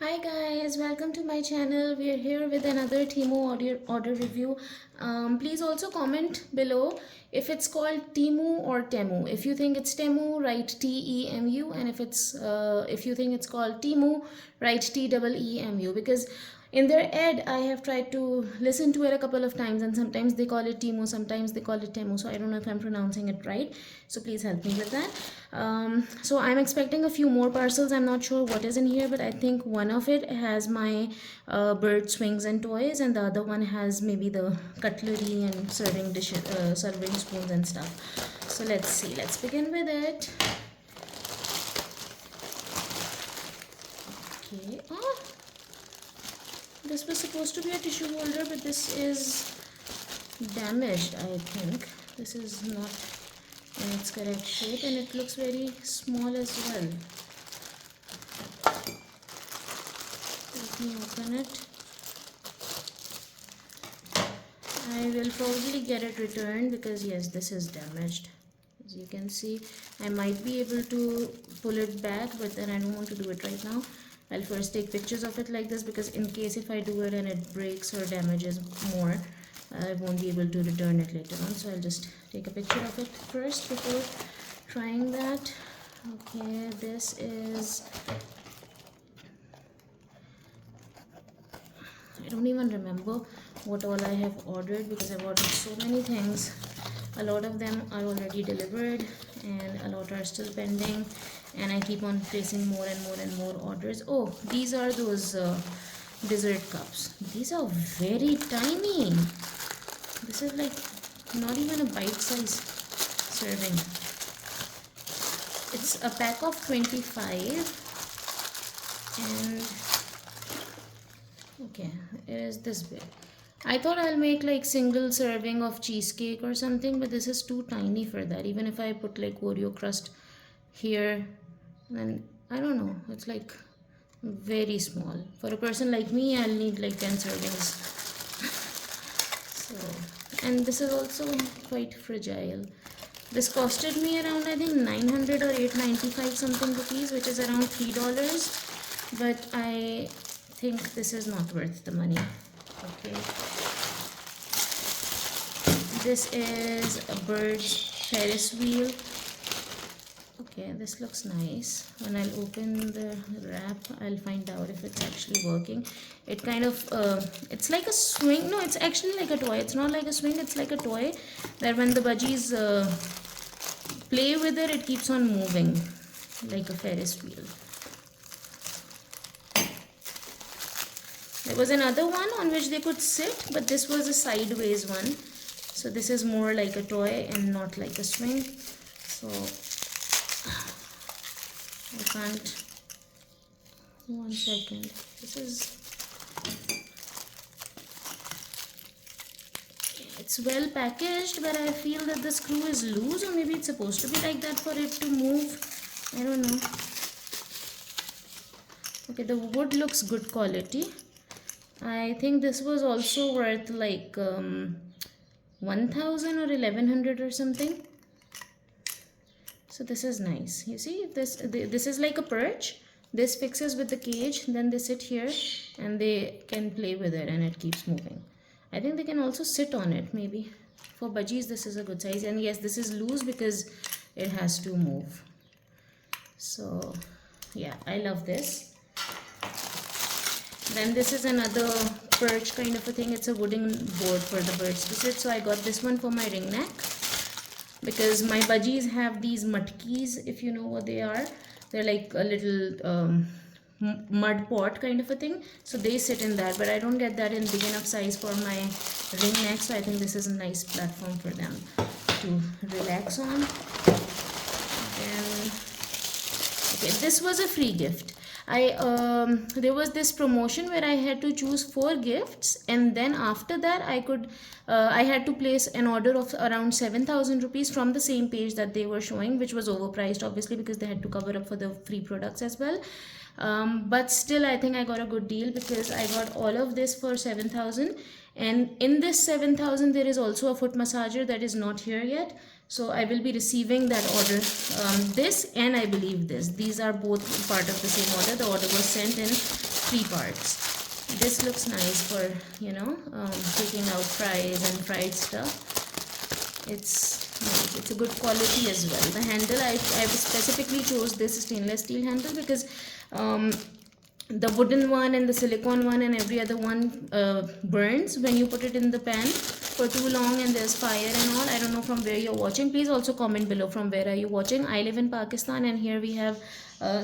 Hi guys, welcome to my channel. We are here with another Temu order review. Please also comment below if it's called Temu or Temu. If you think it's Temu, write Temu, and if you think it's called Temu, write Temu, because in their ad I have tried to listen to it a couple of times, and sometimes they call it Temu, sometimes they call it Temu, so I don't know if I'm pronouncing it right, so please help me with that. So I'm expecting a few more parcels. I'm not sure what is in here, but I think one of it has my bird swings and toys, and the other one has maybe the cutlery and serving dishes, serving spoons and stuff. So let's see, let's begin with it. Okay. Oh, this was supposed to be a tissue holder, but this is damaged. I think this is not in its correct shape, and it looks very small as well. Let me open it. I will probably get it returned because yes, this is damaged. As you can see, I might be able to pull it back, but then I don't want to do it right now. I'll first take pictures of it like this, because in case if I do it and it breaks or damages more, I won't be able to return it later on. So I'll just take a picture of it first before trying that. Okay, this is, I don't even remember what all I have ordered because I've ordered so many things. A lot of them are already delivered and a lot are still pending, and I keep on placing more and more and more orders. Oh, these are those dessert cups. These are very tiny. This is like not even a bite-size serving. It's a pack of 25, and okay, it is this big. I thought I'll make like single serving of cheesecake or something, but this is too tiny for that. Even if I put like Oreo crust here, then I don't know, it's like very small. For a person like me, I'll need like 10 servings. So, and this is also quite fragile. This costed me around, I think, 900 or 895 something rupees, which is around $3, but I think this is not worth the money. Okay, this is a bird's Ferris wheel. Okay, this looks nice. When I'll open the wrap, I'll find out if it's actually working. It kind of it's like a swing. No, it's actually like a toy. It's not like a swing, it's like a toy that when the budgies play with it, it keeps on moving like a Ferris wheel. There was another one on which they could sit, but this was a sideways one. So this is more like a toy and not like a swing. So I can't. One second. This is. It's well packaged, but I feel that the screw is loose, or maybe it's supposed to be like that for it to move. I don't know. Okay, the wood looks good quality. I think this was also worth like 1000 or 1100 or something. So this is nice. You see, this is like a perch. This fixes with the cage, then they sit here and they can play with it and it keeps moving. I think they can also sit on it maybe. For budgies, this is a good size. And yes, this is loose because it has to move. So yeah, I love this. Then this is another perch kind of a thing. It's a wooden board for the birds to sit. So I got this one for my ring neck, because my budgies have these matkis, if you know what they are. They're like a little mud pot kind of a thing. So they sit in that, but I don't get that in big enough size for my ring neck. So I think this is a nice platform for them to relax on. Then, okay, this was a free gift. There was this promotion where I had to choose 4 gifts, and then after that I had to place an order of around 7000 rupees from the same page that they were showing, which was overpriced obviously because they had to cover up for the free products as well. But still I think I got a good deal, because I got all of this for 7000, and in this 7000 there is also a foot massager that is not here yet. So I will be receiving that order, this and I believe this. These are both part of the same order. The order was sent in 3 parts. This looks nice for, you know, taking out fries and fried stuff. It's nice. It's a good quality as well. The handle, I specifically chose this stainless steel handle because the wooden one and the silicone one and every other one burns when you put it in the pan for too long, and there's fire and all. I don't know from where you're watching. Please also comment below from where are you watching. I live in Pakistan, and here we have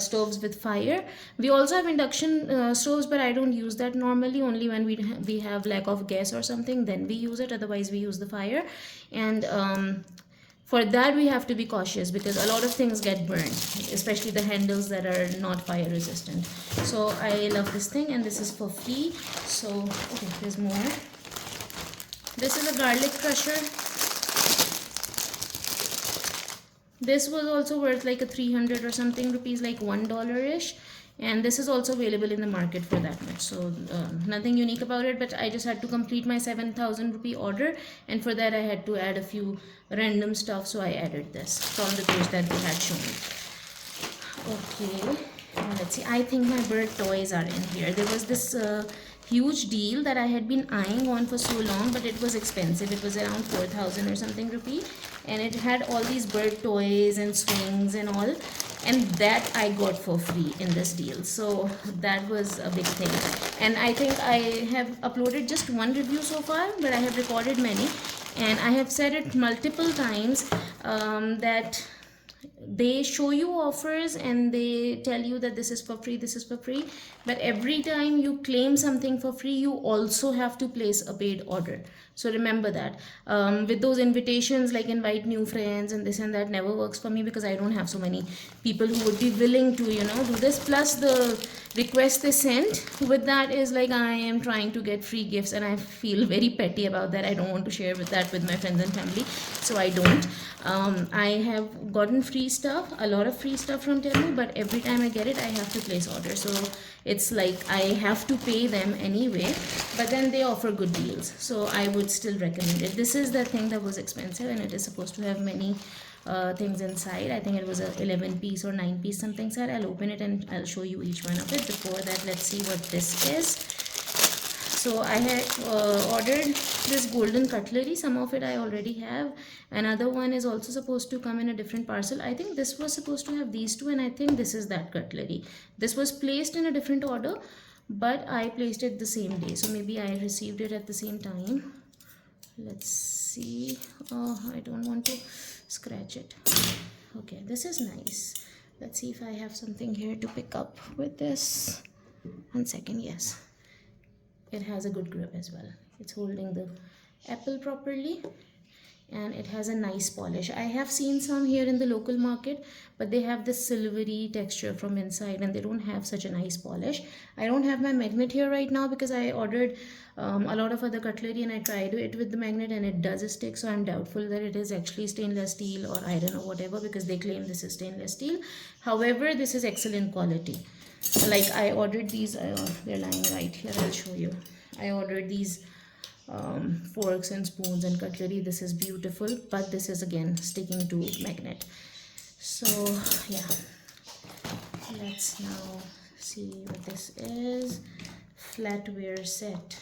stoves with fire. We also have induction stoves, but I don't use that normally. Only when we have lack of gas or something, then we use it. Otherwise we use the fire. And for that we have to be cautious because a lot of things get burned, especially the handles that are not fire resistant. So I love this thing, and this is for free. So okay, there's more. This is a garlic crusher. This was also worth like a 300 or something rupees, like $1-ish. And this is also available in the market for that much. So nothing unique about it, but I just had to complete my 7,000 rupee order, and for that I had to add a few random stuff. So I added this from the page that they had shown. Okay, let's see. I think my bird toys are in here. There was this huge deal that I had been eyeing on for so long, but it was expensive. It was around 4,000 or something rupee, and it had all these bird toys and swings and all, and that I got for free in this deal. So that was a big thing. And I think I have uploaded just one review so far, but I have recorded many, and I have said it multiple times that they show you offers and they tell you that this is for free, this is for free, but every time you claim something for free, you also have to place a paid order. So remember that. With those invitations like invite new friends and this and that never works for me because I don't have so many people who would be willing to, you know, do this. Plus the request they sent with that is like I am trying to get free gifts, and I feel very petty about that. I don't want to share with that with my friends and family, so I don't. I have gotten free stuff, a lot of free stuff from Temu, but every time I get it, I have to place order. So it's like I have to pay them anyway, but then they offer good deals. So I would still recommend it. This is the thing that was expensive, and it is supposed to have many things inside. I think it was a 11 piece or 9 piece something set. I'll open it and I'll show you each one of it. Before that, let's see what this is. So I had ordered this golden cutlery. Some of it I already have. Another one is also supposed to come in a different parcel. I think this was supposed to have these two, and I think this is that cutlery. This was placed in a different order, but I placed it the same day. So maybe I received it at the same time. Let's see. Oh, I don't want to scratch it. Okay, this is nice. Let's see if I have something here to pick up with this. 1 second. Yes, it has a good grip as well. It's holding the apple properly, and it has a nice polish. I have seen some here in the local market, but they have this silvery texture from inside, and they don't have such a nice polish. I don't have my magnet here right now because I ordered a lot of other cutlery, and I tried it with the magnet and it does stick. So I'm doubtful that it is actually stainless steel or iron or whatever, because they claim this is stainless steel. However, this is excellent quality. Like I ordered these, they're lying right here, I'll show you. I ordered these forks and spoons and cutlery. This is beautiful, but this is again sticking to magnet. So yeah, let's now see what this is. Flatware set.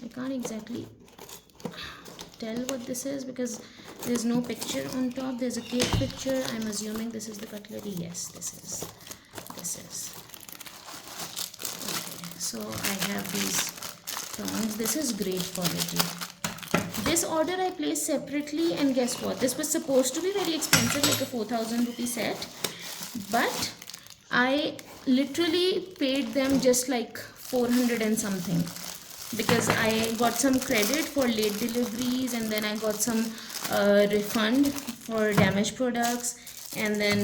I can't exactly tell what this is because there's no picture on top. There's a cake picture. I'm assuming this is the cutlery. Yes, this is. Okay, so I have these tongs. This is great quality. This order I placed separately, and guess what? This was supposed to be very expensive, like a 4,000 rupee set, but I literally paid them just like 400 and something, because I got some credit for late deliveries, and then I got some refund for damaged products, and then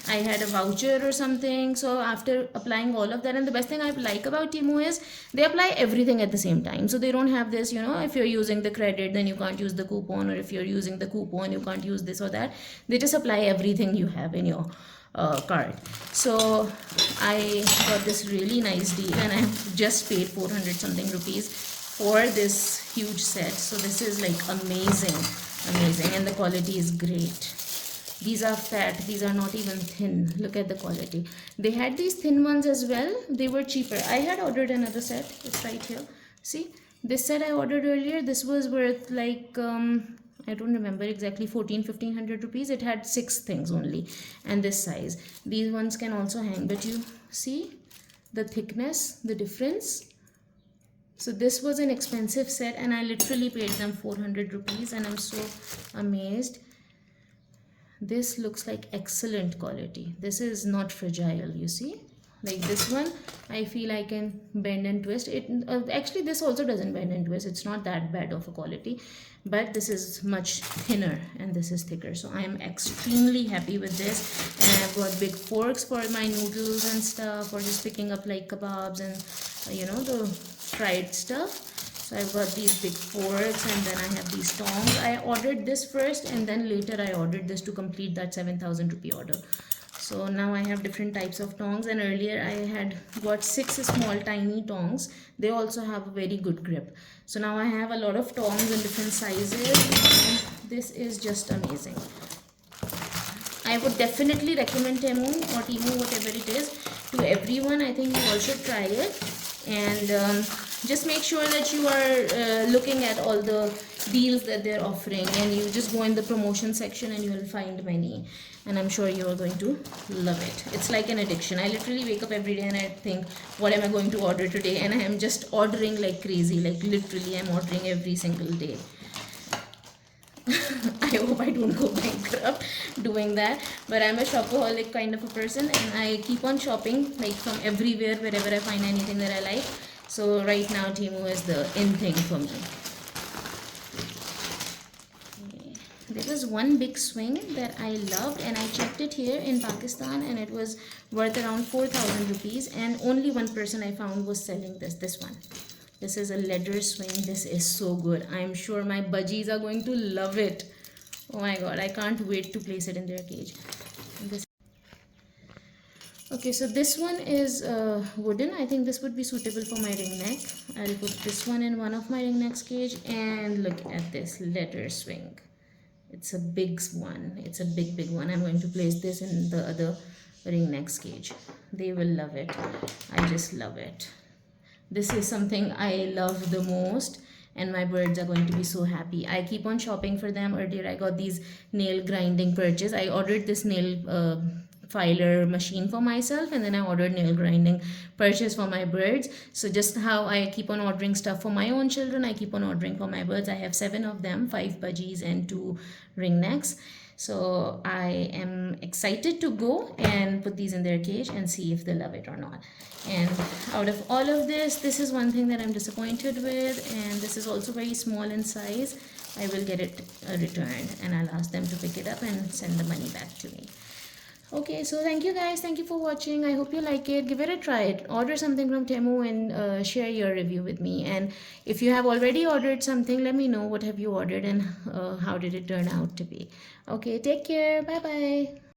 I had a voucher or something. So after applying all of that, and the best thing I like about Temu is they apply everything at the same time. So they don't have this, you know, if you're using the credit then you can't use the coupon, or if you're using the coupon you can't use this or that. They just apply everything you have in your card. So I got this really nice deal, and I just paid 400 something rupees for this huge set. So this is like amazing. amazing, and the quality is great. These are fat, these are not even thin. Look at the quality. They had these thin ones as well, they were cheaper. I had ordered another set, it's right here. See, this set I ordered earlier, this was worth like I don't remember exactly, 1500 rupees. It had 6 things only, and this size. These ones can also hang, but you see the thickness, the difference. So this was an expensive set, and I literally paid them 400 rupees, and I'm so amazed. This looks like excellent quality. This is not fragile, you see, like this one I feel I can bend and twist it. Actually this also doesn't bend and twist, it's not that bad of a quality, but this is much thinner and this is thicker. So I am extremely happy with this, and I've got big forks for my noodles and stuff, or just picking up like kebabs and you know, the fried stuff. So I've got these big forks, and then I have these tongs. I ordered this first, and then later I ordered this to complete that 7,000 rupee order. So now I have different types of tongs, and earlier I had got 6 small tiny tongs. They also have a very good grip. So now I have a lot of tongs in different sizes, and this is just amazing. I would definitely recommend Temu or Temu, whatever it is, to everyone. I think you all should try it, and just make sure that you are looking at all the deals that they're offering, and you just go in the promotion section and you will find many, and I'm sure you are going to love it. It's like an addiction. I literally wake up every day and I think, what am I going to order today? And I am just ordering like crazy. Like literally I'm ordering every single day. I hope I don't go bankrupt doing that, but I'm a shopaholic kind of a person, and I keep on shopping like from everywhere, wherever I find anything that I like. So right now Temu is the in thing for me. There was one big swing that I loved, and I checked it here in Pakistan, and it was worth around 4,000 rupees, and only one person I found was selling this one. This is a leather swing. This is so good. I'm sure my budgies are going to love it. Oh my god, I can't wait to place it in their cage. Okay, so this one is wooden. I think this would be suitable for my ring neck. I'll put this one in one of my ring necks cage, and look at this leather swing. It's a big one. It's a big one. I'm going to place this in the other ring necks cage. They will love it. I just love it. This is something I love the most, and my birds are going to be so happy. I keep on shopping for them. Earlier I got these nail grinding purchase. I ordered this nail filer machine for myself, and then I ordered nail grinding purchase for my birds. So just how I keep on ordering stuff for my own children, I keep on ordering for my birds. I have 7 of them, 5 budgies and 2 ring necks. So I am excited to go and put these in their cage and see if they love it or not. And out of all of this, this is one thing that I'm disappointed with, and this is also very small in size. I will get it returned, and I'll ask them to pick it up and send the money back to me. Okay, so thank you guys. Thank you for watching. I hope you like it. Give it a try. Order something from Temu and share your review with me. And if you have already ordered something, let me know what have you ordered and how did it turn out to be. Okay, take care. Bye bye.